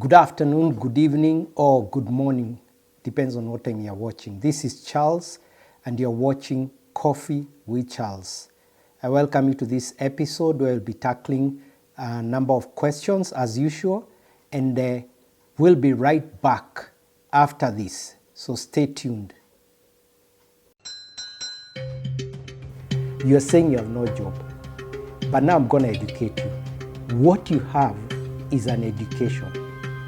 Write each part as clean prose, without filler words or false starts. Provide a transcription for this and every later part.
Good afternoon, good evening, or good morning. Depends on what time you're watching. This is Charles, and you're watching Coffee with Charles. I welcome you to this episode where we'll be tackling a number of questions as usual, and we'll be right back after this. So stay tuned. You're saying you have no job, but now I'm going to educate you. What you have is an education.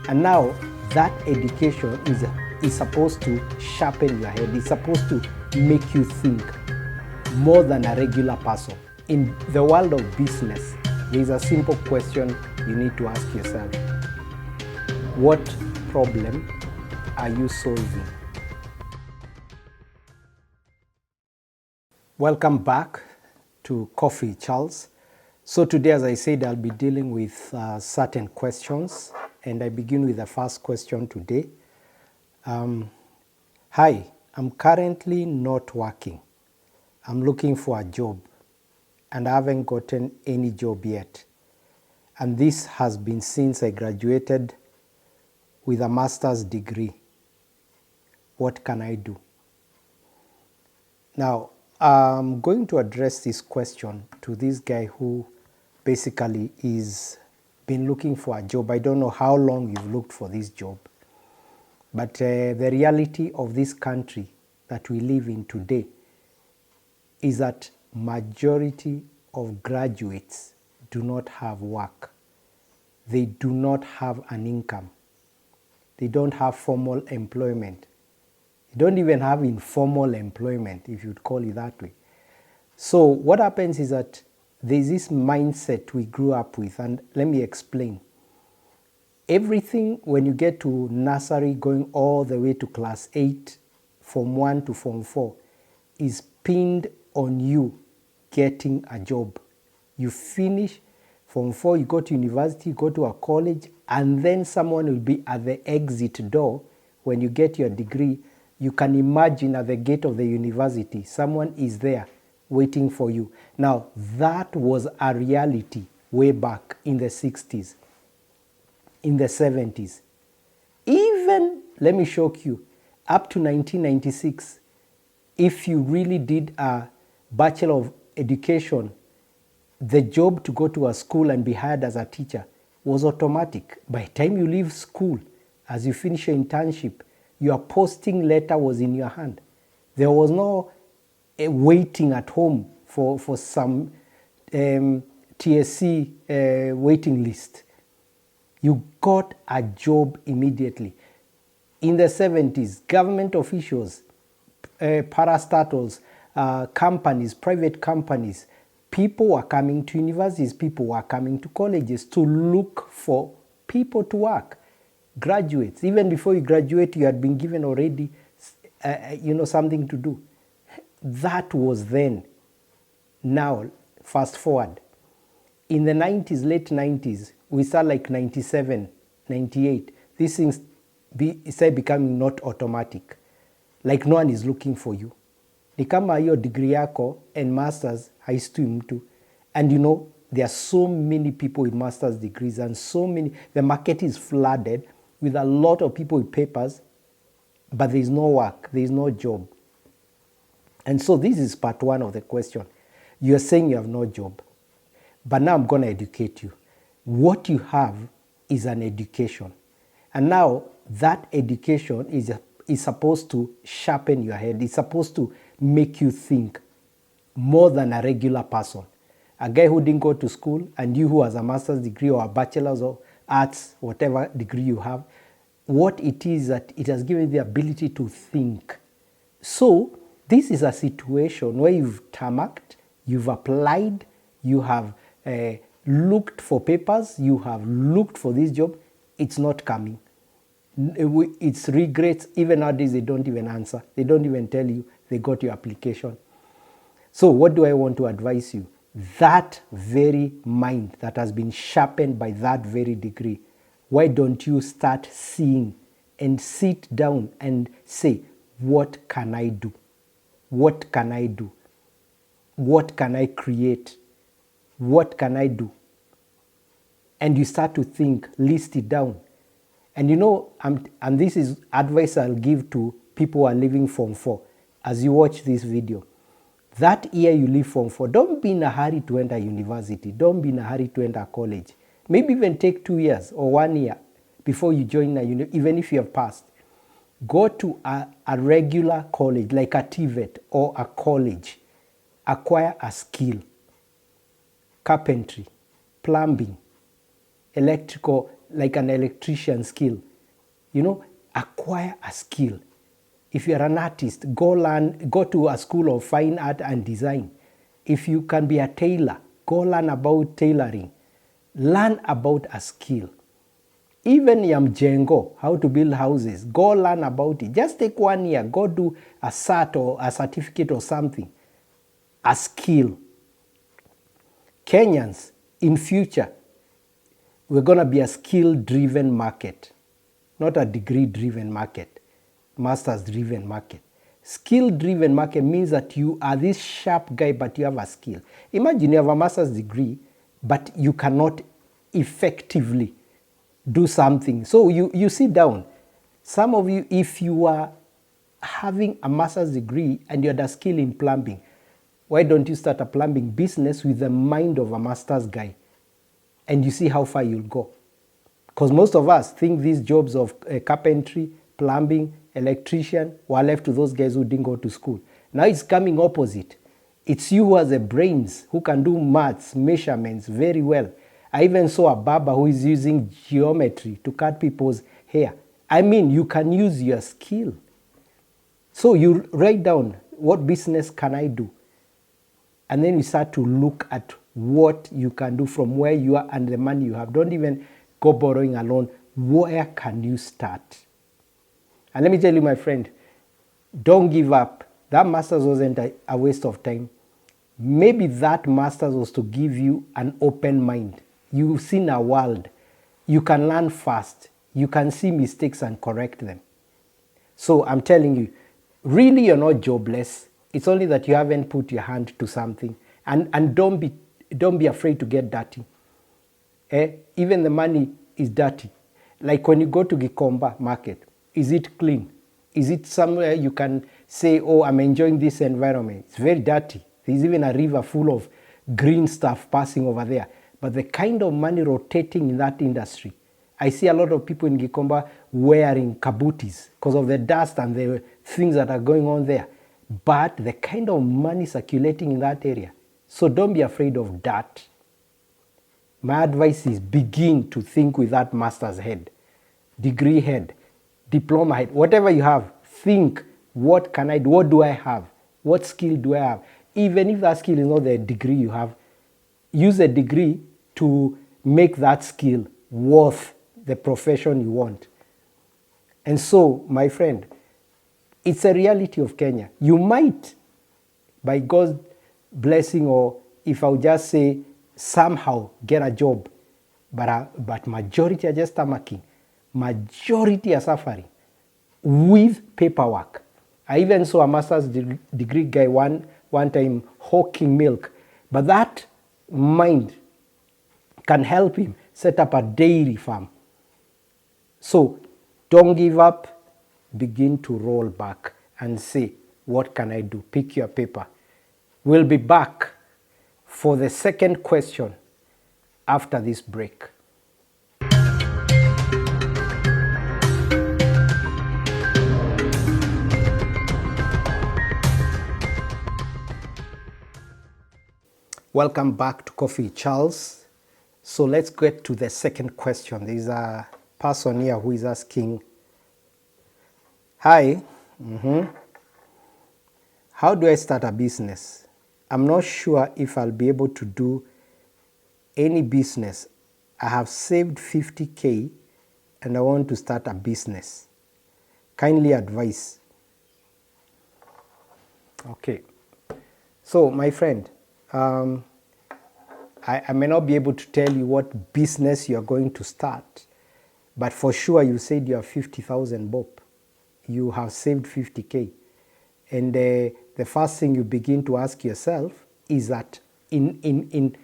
And now that education is supposed to sharpen your head. It's supposed to make you think more than a regular person. In the world of business, there is a simple question you need to ask yourself. What problem are you solving? Welcome back to Coffee Charles. So today, as I said, I'll be dealing with certain questions, and I begin with the first question today. Hi, I'm currently not working. I'm looking for a job, and I haven't gotten any job yet. And this has been since I graduated with a master's degree. What can I do? Now, I'm going to address this question to this guy who basically is been looking for a job. I don't know how long you've looked for this job, but the reality of this country that we live in today is that majority of graduates do not have work. They do not have an income. They don't have formal employment. They don't even have informal employment, if you'd call it that way. So what happens is that there's this mindset we grew up with, and let me explain. Everything when you get to nursery going all the way to class 8, Form 1 to Form 4, is pinned on you getting a job. You finish Form 4, you go to university, you go to a college, and then someone will be at the exit door when you get your degree. You can imagine at the gate of the university, someone is there waiting for you. Now, that was a reality way back in the 60s, in the 70s. Even, let me shock you, up to 1996, if you really did a Bachelor of Education, the job to go to a school and be hired as a teacher was automatic. By the time you leave school, as you finish your internship, your posting letter was in your hand. There was no waiting at home for some TSC waiting list. You got a job immediately. In the 70s, government officials, parastatals, companies, private companies, people were coming to universities, people were coming to colleges to look for people to work. Graduates, even before you graduate, you had been given already, something to do. That was then. Now, fast forward. In the 90s, late 90s, we start like 97, 98. These things start becoming not automatic. Like no one is looking for you. Ni kama hiyo degree yako and masters haistu mtu. And there are so many people with master's degrees and the market is flooded with a lot of people with papers, but there is no work, there is no job. And so this is part one of the question. You're saying you have no job, but now I'm going to educate you. What you have is an education. And now that education is supposed to sharpen your head. It's supposed to make you think more than a regular person. A guy who didn't go to school and you who has a master's degree or a bachelor's of arts, whatever degree you have, what it is that it has given you the ability to think. So this is a situation where you've tarmacked, you've applied, you have looked for papers, you have looked for this job, it's not coming. It's regrets. Even nowadays, they don't even answer. They don't even tell you they got your application. So what do I want to advise you? That very mind that has been sharpened by that very degree, why don't you start seeing and sit down and say, what can I do? What can I do? What can I create? What can I do? And you start to think, list it down. And you know, and this is advice I'll give to people who are leaving Form 4 as you watch this video. That year you leave Form 4, don't be in a hurry to enter university. Don't be in a hurry to enter college. Maybe even take 2 years or 1 year before you join a even if you have passed. Go to a regular college like a TVET or a college. Acquire a skill. Carpentry, plumbing, electrical, like an electrician skill. You know, acquire a skill. If you're an artist, go to a school of fine art and design. If you can be a tailor, go learn about tailoring. Learn about a skill. Even Yamjengo, how to build houses, go learn about it. Just take 1 year, go do a cert or a certificate or something. A skill. Kenyans, in future, we're going to be a skill-driven market, not a degree-driven market, master's-driven market. Skill-driven market means that you are this sharp guy, but you have a skill. Imagine you have a master's degree, but you cannot effectively do something. So you sit down. Some of you, if you are having a master's degree and you had a skill in plumbing, why don't you start a plumbing business with the mind of a master's guy? And you see how far you'll go. Because most of us think these jobs of carpentry, plumbing, electrician were left to those guys who didn't go to school. Now it's coming opposite. It's you who has the brains, who can do maths, measurements very well. I even saw a barber who is using geometry to cut people's hair. I mean, you can use your skill. So you write down, what business can I do? And then you start to look at what you can do from where you are and the money you have. Don't even go borrowing alone. Where can you start? And let me tell you, my friend, don't give up. That master's wasn't a waste of time. Maybe that master's was to give you an open mind. You've seen a world. You can learn fast. You can see mistakes and correct them. So I'm telling you, really you're not jobless. It's only that you haven't put your hand to something. And don't be afraid to get dirty. Even the money is dirty. Like when you go to Gikomba market, is it clean? Is it somewhere you can say, oh, I'm enjoying this environment? It's very dirty. There's even a river full of green stuff passing over there. But the kind of money rotating in that industry, I see a lot of people in Gikomba wearing kabutis because of the dust and the things that are going on there. But the kind of money circulating in that area. So don't be afraid of that. My advice is begin to think with that master's head, degree head, diploma head, whatever you have. Think, what can I do? What do I have? What skill do I have? Even if that skill is not the degree you have, use a degree to make that skill worth the profession you want. And so, my friend, it's a reality of Kenya. You might, by God's blessing, or if I'll just say somehow get a job, but majority are just stomaching. Majority are suffering with paperwork. I even saw a master's degree guy one time hawking milk, but that mind can help him set up a dairy farm. So don't give up. Begin to roll back and say, what can I do? Pick your paper. We'll be back for the second question after this break. Welcome back to Coffee Charles. So let's get to the second question. There's a person here who is asking, hi, how do I start a business? I'm not sure if I'll be able to do any business. I have saved 50K and I want to start a business. Kindly advise. Okay. So, my friend, I may not be able to tell you what business you're going to start, but for sure you said you have 50,000 bob. You have saved 50K. And the first thing you begin to ask yourself is that in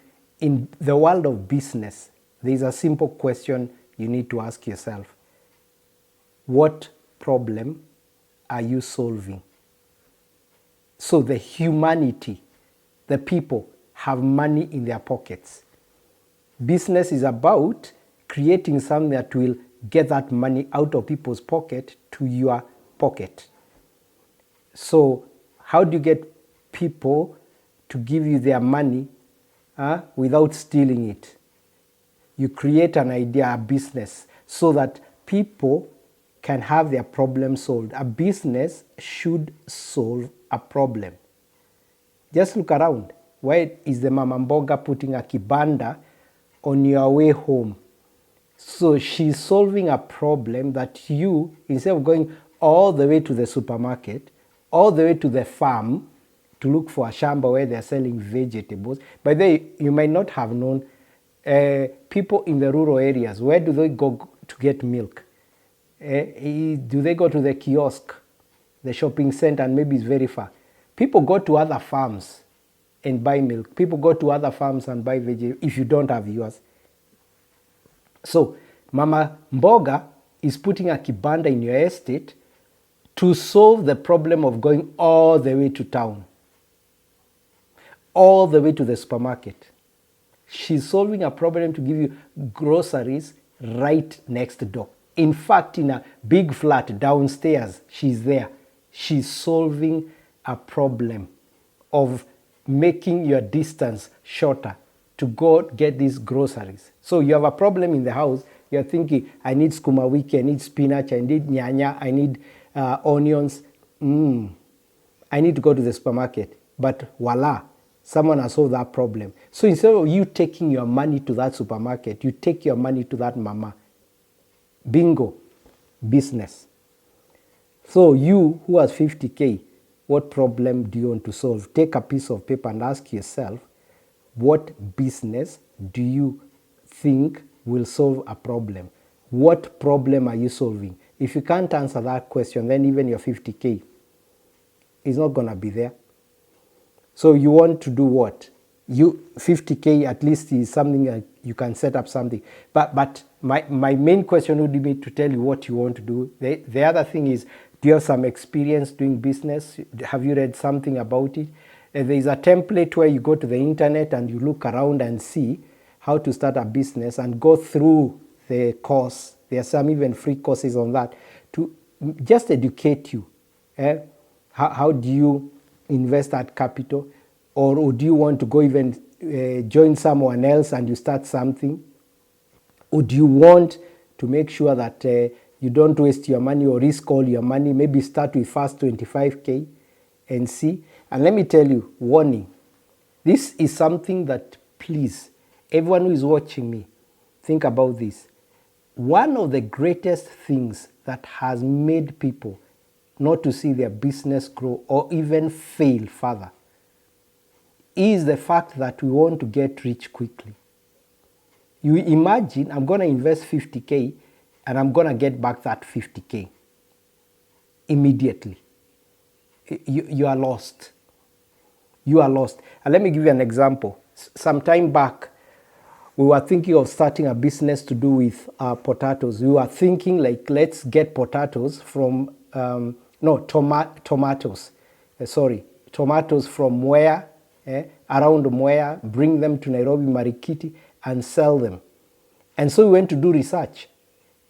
the world of business, there's a simple question you need to ask yourself. What problem are you solving? So the humanity, the people, have money in their pockets. Business is about creating something that will get that money out of people's pocket to your pocket. So how do you get people to give you their money without stealing it? You create an idea, a business, so that people can have their problem solved. A business should solve a problem. Just look around. Why is the mama mboga putting a kibanda on your way home? So she's solving a problem that you, instead of going all the way to the supermarket, all the way to the farm to look for a shamba where they're selling vegetables. By the way, you might not have known, people in the rural areas, where do they go to get milk? Do they go to the kiosk, the shopping center, and maybe it's very far? People go to other farms and buy milk. People go to other farms and buy vegetables if you don't have yours. So Mama Mboga is putting a kibanda in your estate to solve the problem of going all the way to town, all the way to the supermarket. She's solving a problem to give you groceries right next door. In fact, in a big flat downstairs, she's there. She's solving a problem of making your distance shorter to go get these groceries. So you have a problem in the house, you're thinking, I need skuma wiki, I need spinach, I need nyanya, I need onions. I need to go to the supermarket. But voila, someone has solved that problem. So instead of you taking your money to that supermarket, you take your money to that mama. Bingo, business. So you who has 50K, what problem do you want to solve? Take a piece of paper and ask yourself, what business do you think will solve a problem? What problem are you solving? If you can't answer that question, then even your 50K is not going to be there. So you want to do what? 50K at least is something that you can set up something. But my main question would be to tell you what you want to do. The other thing is, do you have some experience doing business? Have you read something about it? There is a template where you go to the internet and you look around and see how to start a business and go through the course. There are some even free courses on that to just educate you. How do you invest that capital? Or do you want to go even join someone else and you start something? Or do you want to make sure that you don't waste your money or risk all your money? Maybe start with first 25K and see. And let me tell you, warning, this is something that, please, everyone who is watching me, think about this. One of the greatest things that has made people not to see their business grow or even fail further is the fact that we want to get rich quickly. You imagine, I'm going to invest 50K and I'm going to get back that 50K immediately. You are lost. You are lost. And let me give you an example. Some time back, we were thinking of starting a business to do with potatoes. We were thinking like, let's get potatoes from, tomatoes. Tomatoes from where? Around Mwea, bring them to Nairobi, Marikiti, and sell them. And so we went to do research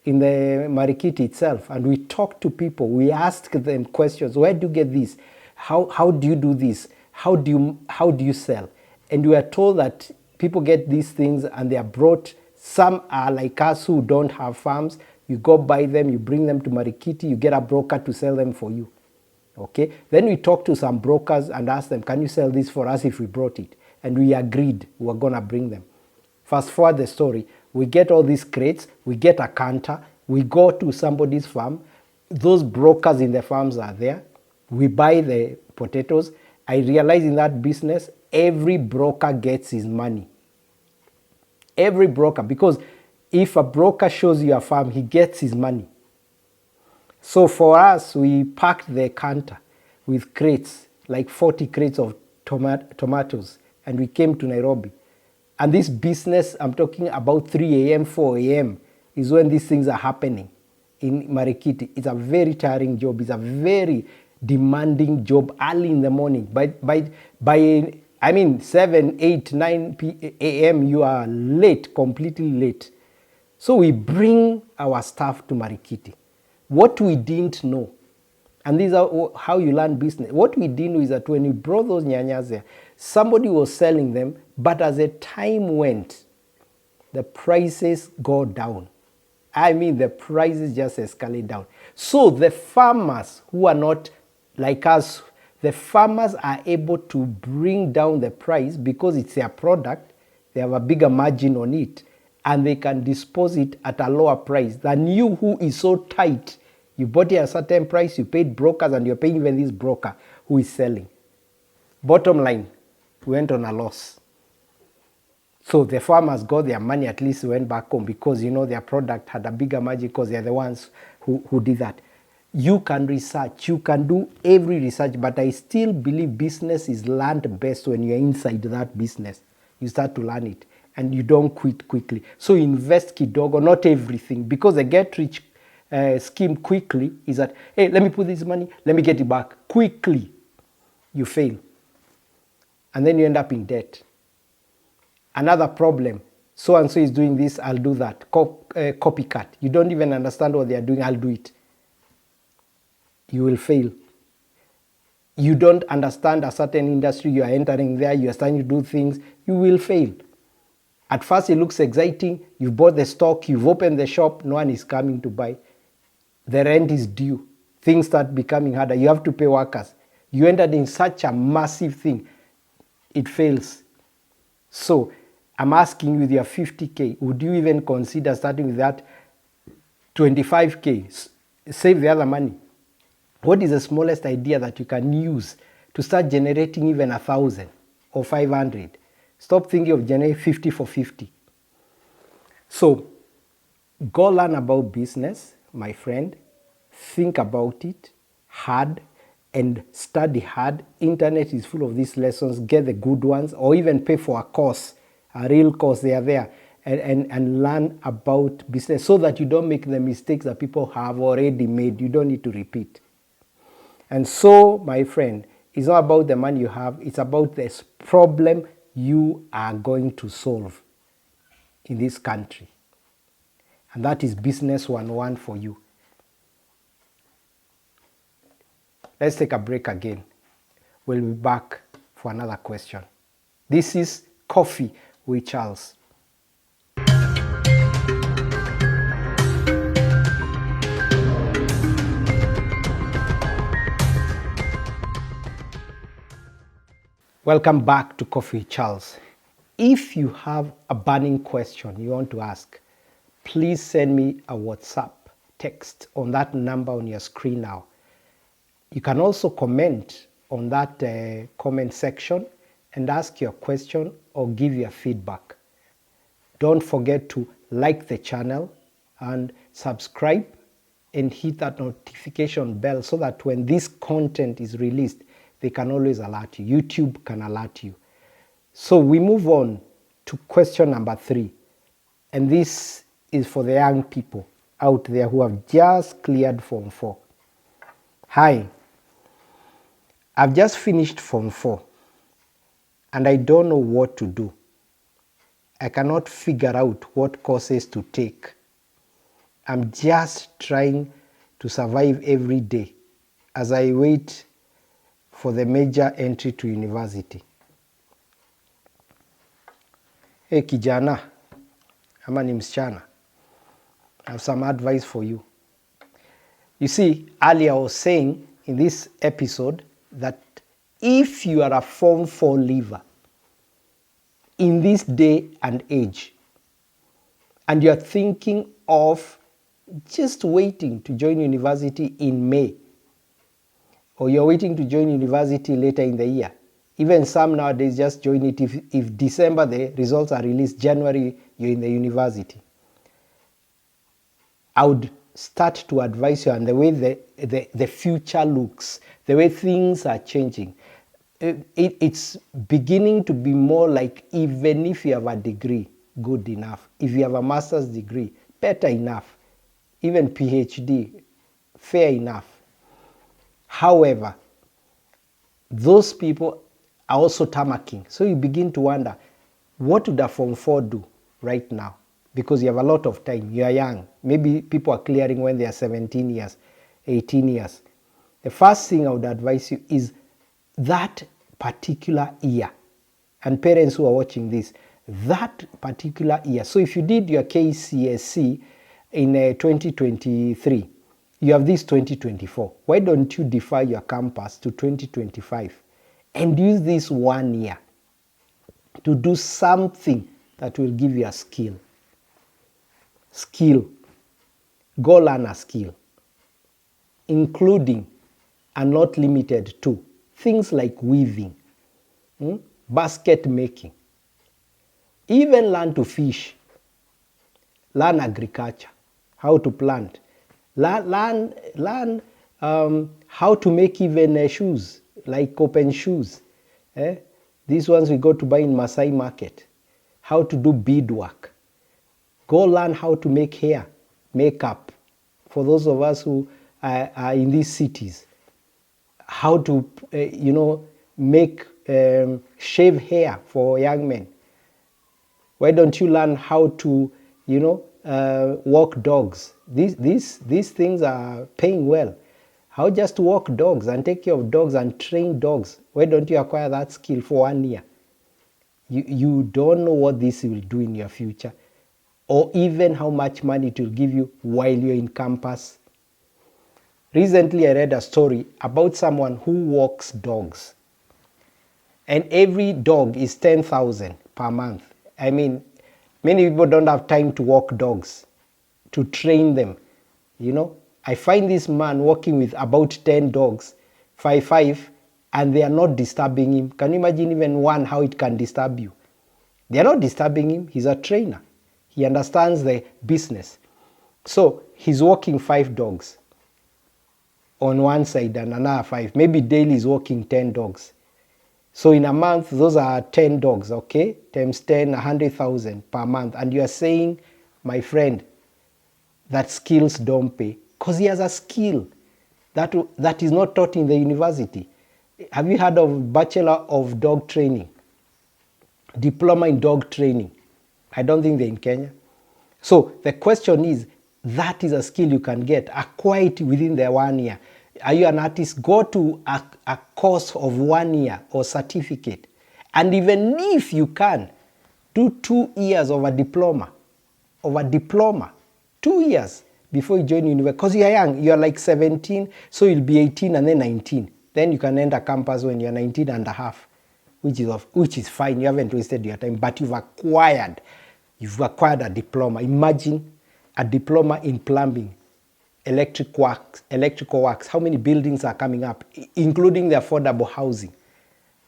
in the Marikiti itself, and we talked to people. We asked them questions. Where do you get this? How do you do this? How do you sell? And we are told that people get these things and they are brought. Some are like us who don't have farms. You go buy them, you bring them to Marikiti, you get a broker to sell them for you. Okay, then we talked to some brokers and asked them, can you sell this for us if we brought it? And we agreed we were going to bring them. Fast forward the story, we get all these crates, we get a canter, we go to somebody's farm, those brokers in the farms are there, we buy the potatoes. I realize in that business, every broker gets his money. Every broker, because if a broker shows you a farm, he gets his money. So for us, we packed the canter with crates, like 40 crates of tomatoes, and we came to Nairobi. And this business, I'm talking about 3 a.m., 4 a.m., is when these things are happening in Marikiti. It's a very tiring job. It's a very demanding job early in the morning. By 7, 8, 9 a.m. you are late, completely late. So we bring our staff to Marikiti. What we didn't know, and these are how you learn business. What we didn't know is that when we brought those nyanyas there, somebody was selling them, but as the time went, the prices go down. The prices just escalate down. So the farmers who are not like us, the farmers are able to bring down the price because it's their product. They have a bigger margin on it, and they can dispose it at a lower price than you, who is so tight. You bought it at a certain price, you paid brokers, and you're paying even this broker who is selling. Bottom line, we went on a loss. So the farmers got their money, at least went back home, because their product had a bigger margin because they're the ones who did that. You can research, you can do every research, but I still believe business is learned best when you're inside that business. You start to learn it and you don't quit quickly. So invest kidogo, not everything, because the get rich scheme quickly is that, hey, let me put this money, let me get it back. Quickly, you fail. And then you end up in debt. Another problem, so-and-so is doing this, I'll do that. Copycat. You don't even understand what they are doing, I'll do it. You will fail. You don't understand a certain industry, you are entering there, you are starting to do things, you will fail. At first it looks exciting, you bought the stock, you've opened the shop, no one is coming to buy. The rent is due. Things start becoming harder, you have to pay workers. You entered in such a massive thing, it fails. So, I'm asking you with your 50K, would you even consider starting with that 25K? Save the other money. What is the smallest idea that you can use to start generating even 1,000 or 500? Stop thinking of generating 50 for 50. So, go learn about business, my friend. Think about it hard and study hard. Internet is full of these lessons. Get the good ones, or even pay for a course, a real course. They are there, and learn about business so that you don't make the mistakes that people have already made. You don't need to repeat. And so, my friend, it's not about the money you have. It's about this problem you are going to solve in this country. And that is Business 101 for you. Let's take a break again. We'll be back for another question. This is Coffee with Charles. Welcome back to Coffee with Charles. If you have a burning question you want to ask, please send me a WhatsApp text on that number on your screen now. You can also comment on that comment section and ask your question or give your feedback. Don't forget to like the channel and subscribe and hit that notification bell so that when this content is released, they can always alert you. YouTube can alert you. So we move on to question number 3. And this is for the young people out there who have just cleared Form 4. Hi, I've just finished Form 4 and I don't know what to do. I cannot figure out what courses to take. I'm just trying to survive every day as I wait for the major entry to university. Hey kijana, ama ni msichana, I have some advice for you. You see, earlier I was saying in this episode that if you are a Form 4 leaver in this day and age, and you are thinking of just waiting to join university in May, or you're waiting to join university later in the year, even some nowadays just join it if December the results are released, January you're in the university. I would start to advise you on the way the future looks, the way things are changing. It's beginning to be more like, even if you have a degree, good enough. If you have a master's degree, better enough. even PhD, fair enough. However, those people are also tamarking. So you begin to wonder, what would a Form 4 do right now? Because you have a lot of time. You are young. Maybe people are clearing when they are 17 years, 18 years. The first thing I would advise you is that particular year. And parents who are watching this, that particular year. So if you did your KCSE in 2023, you have this 2024. Why don't you defer your campus to 2025 and use this 1 year to do something that will give you a skill? Skill. Go learn a skill, including and not limited to things like weaving, basket making. Even learn to fish, learn agriculture, how to plant, learn how to make even shoes, like open shoes. These ones we go to buy in Masai market. How to do beadwork. Go learn how to make hair, makeup. For those of us who are in these cities, how to, make shave hair for young men. Why don't you learn how to, walk dogs? These things are paying well. How just walk dogs and take care of dogs and train dogs? Why don't you acquire that skill for 1 year? You don't know what this will do in your future, or even how much money it will give you while you're in campus. Recently, I read a story about someone who walks dogs, and every dog is 10,000 per month. I mean, many people don't have time to walk dogs, to train them. I find this man walking with about 10 dogs, five, and they are not disturbing him. Can you imagine even one, how it can disturb you? They are not disturbing him. He's a trainer. He understands the business. So he's walking 5 dogs on one side and another 5. Maybe daily he's walking 10 dogs. So in a month, those are 10 dogs, okay? Times 10, 100,000 per month. And you are saying, my friend, that skills don't pay. Because he has a skill that is not taught in the university. Have you heard of Bachelor of Dog Training? Diploma in Dog Training. I don't think they're in Kenya. So the question is, that is a skill you can get. Acquire it within the 1 year. Are you an artist? Go to a course of 1 year or certificate. And even if you can, do 2 years of a diploma. 2 years before you join university. Because you're young, you're like 17, so you'll be 18 and then 19. Then you can enter campus when you're 19 and a half, which is fine. You haven't wasted your time, but you've acquired a diploma. Imagine a diploma in plumbing, electrical works. How many buildings are coming up, including the affordable housing?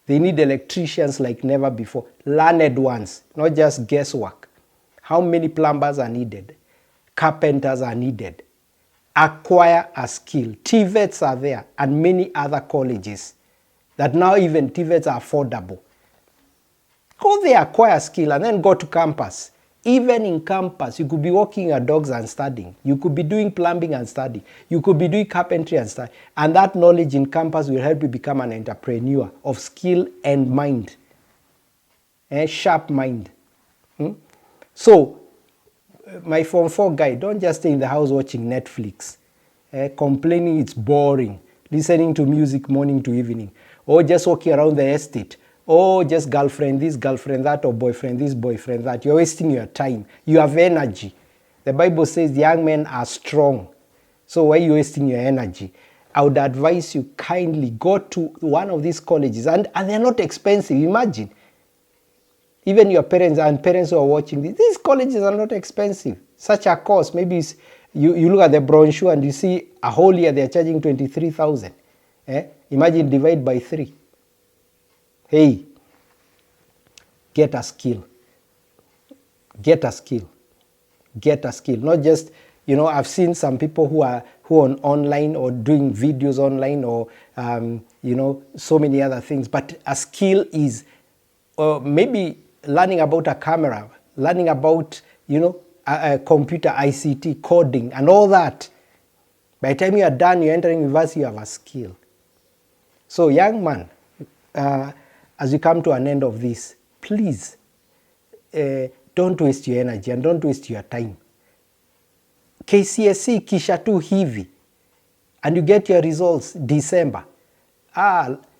They need electricians like never before, learned ones, not just guesswork. How many plumbers are needed? Carpenters are needed. Acquire a skill. TVETs are there, and many other colleges that now even TVETs are affordable. Go there, acquire a skill, and then go to campus. Even in campus, you could be walking your dogs and studying. You could be doing plumbing and studying. You could be doing carpentry and studying. And that knowledge in campus will help you become an entrepreneur of skill and mind. Sharp mind. So, my Form 4 guy, don't just stay in the house watching Netflix, complaining it's boring, listening to music morning to evening, or just walking around the estate, or just girlfriend this, girlfriend that, or boyfriend this, boyfriend that. You're wasting your time. You have energy. The Bible says young men are strong. So why are you wasting your energy? I would advise you kindly go to one of these colleges, and they're not expensive. Imagine. Even your parents and parents who are watching this, these colleges are not expensive. Such a course, maybe you look at the brochure and you see a whole year they're charging 23,000. Imagine divide by 3. Hey, get a skill. Get a skill. Get a skill. Not just, I've seen some people who are online or doing videos online or, so many other things. But a skill is maybe learning about a camera, learning about, computer, ICT, coding, and all that. By the time you are done, you're entering university, you have a skill. So young man, as you come to an end of this, please don't waste your energy and don't waste your time. KCSE kisha tu hivi, and you get your results December.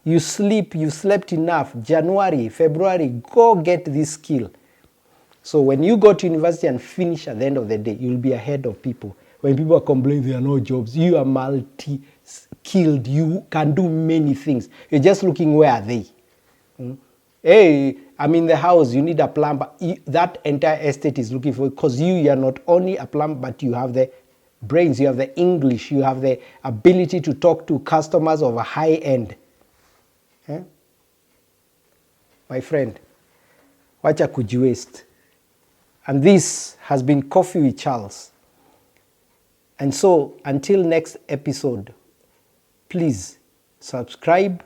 You slept enough, January, February, go get this skill. So when you go to university and finish at the end of the day, you'll be ahead of people. When people are complaining there are no jobs, you are multi-skilled, you can do many things. You're just looking, where are they? Hey, I'm in the house, you need a plumber. That entire estate is looking for, because you are not only a plumber, but you have the brains, you have the English, you have the ability to talk to customers of a high end. My friend, wacha kujiwaste. And this has been Coffee with Charles. And so, until next episode, please subscribe,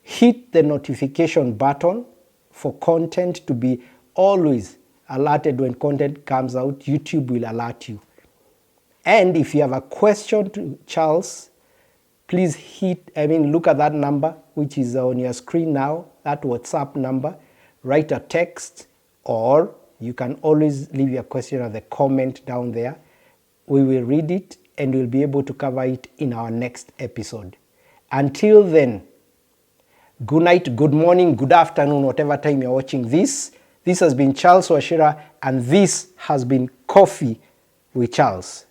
hit the notification button for content to be always alerted when content comes out. YouTube will alert you. And if you have a question to Charles, please look at that number, which is on your screen now, that WhatsApp number. Write a text, or you can always leave your question at the comment down there. We will read it and we'll be able to cover it in our next episode. Until then, good night, good morning, good afternoon, whatever time you're watching this. This has been Charles Wachira, and this has been Coffee with Charles.